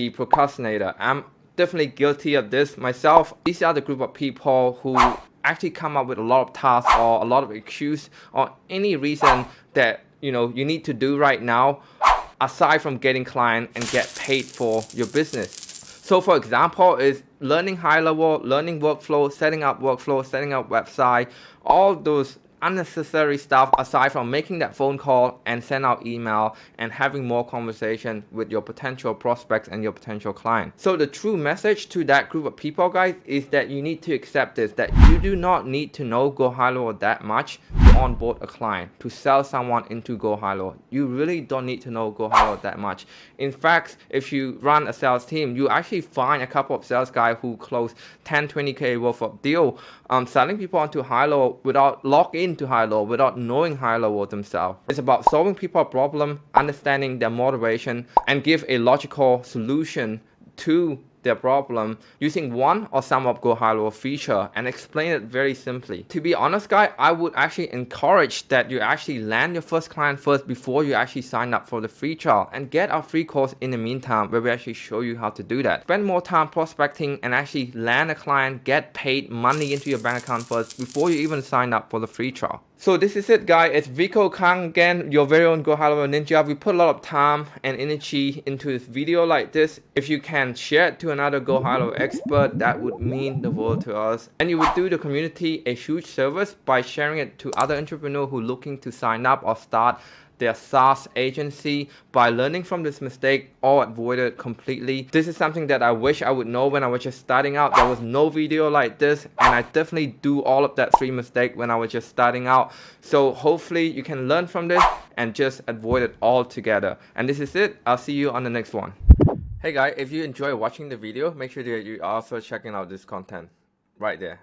the procrastinator. I'm definitely guilty of this myself. These are the group of people who actually come up with a lot of tasks or a lot of excuse or any reason that you need to do right now aside from getting client and get paid for your business. So for example is learning high level, learning workflow, setting up website, all those unnecessary stuff aside from making that phone call and send out email and having more conversation with your potential prospects and your potential client. So the true message to that group of people, guys, is that you need to accept this, that you do not need to know GoHighLevel that much to onboard a client, to sell someone into GoHighLevel. You really don't need to know GoHighLevel that much. In fact, if you run a sales team, you actually find a couple of sales guys who close 10, 20K worth of deal selling people onto HighLevel without login to HighLevel, without knowing HighLevel themselves. It's about solving people's problem, understanding their motivation, and give a logical solution to their problem using one or some of GoHighLevel feature and explain it very simply. To be honest, guys, I would actually encourage that you actually land your first client first before you actually sign up for the free trial, and get our free course in the meantime where we actually show you how to do that. Spend more time prospecting and actually land a client, get paid money into your bank account first before you even sign up for the free trial. So this is it, guys. It's Vico Kang again, your very own GoHighLevel Ninja. We put a lot of time and energy into this video like this. If you can share it to another GoHighLevel expert, that would mean the world to us. And you would do the community a huge service by sharing it to other entrepreneurs who are looking to sign up or start their SaaS agency by learning from this mistake or avoid it completely. This is something that I wish I would know when I was just starting out. There was no video like this, and I definitely do all of that free mistake when I was just starting out. So hopefully you can learn from this and just avoid it altogether. And this is it. I'll see you on the next one. Hey guys, if you enjoy watching the video, make sure that you are also checking out this content right there.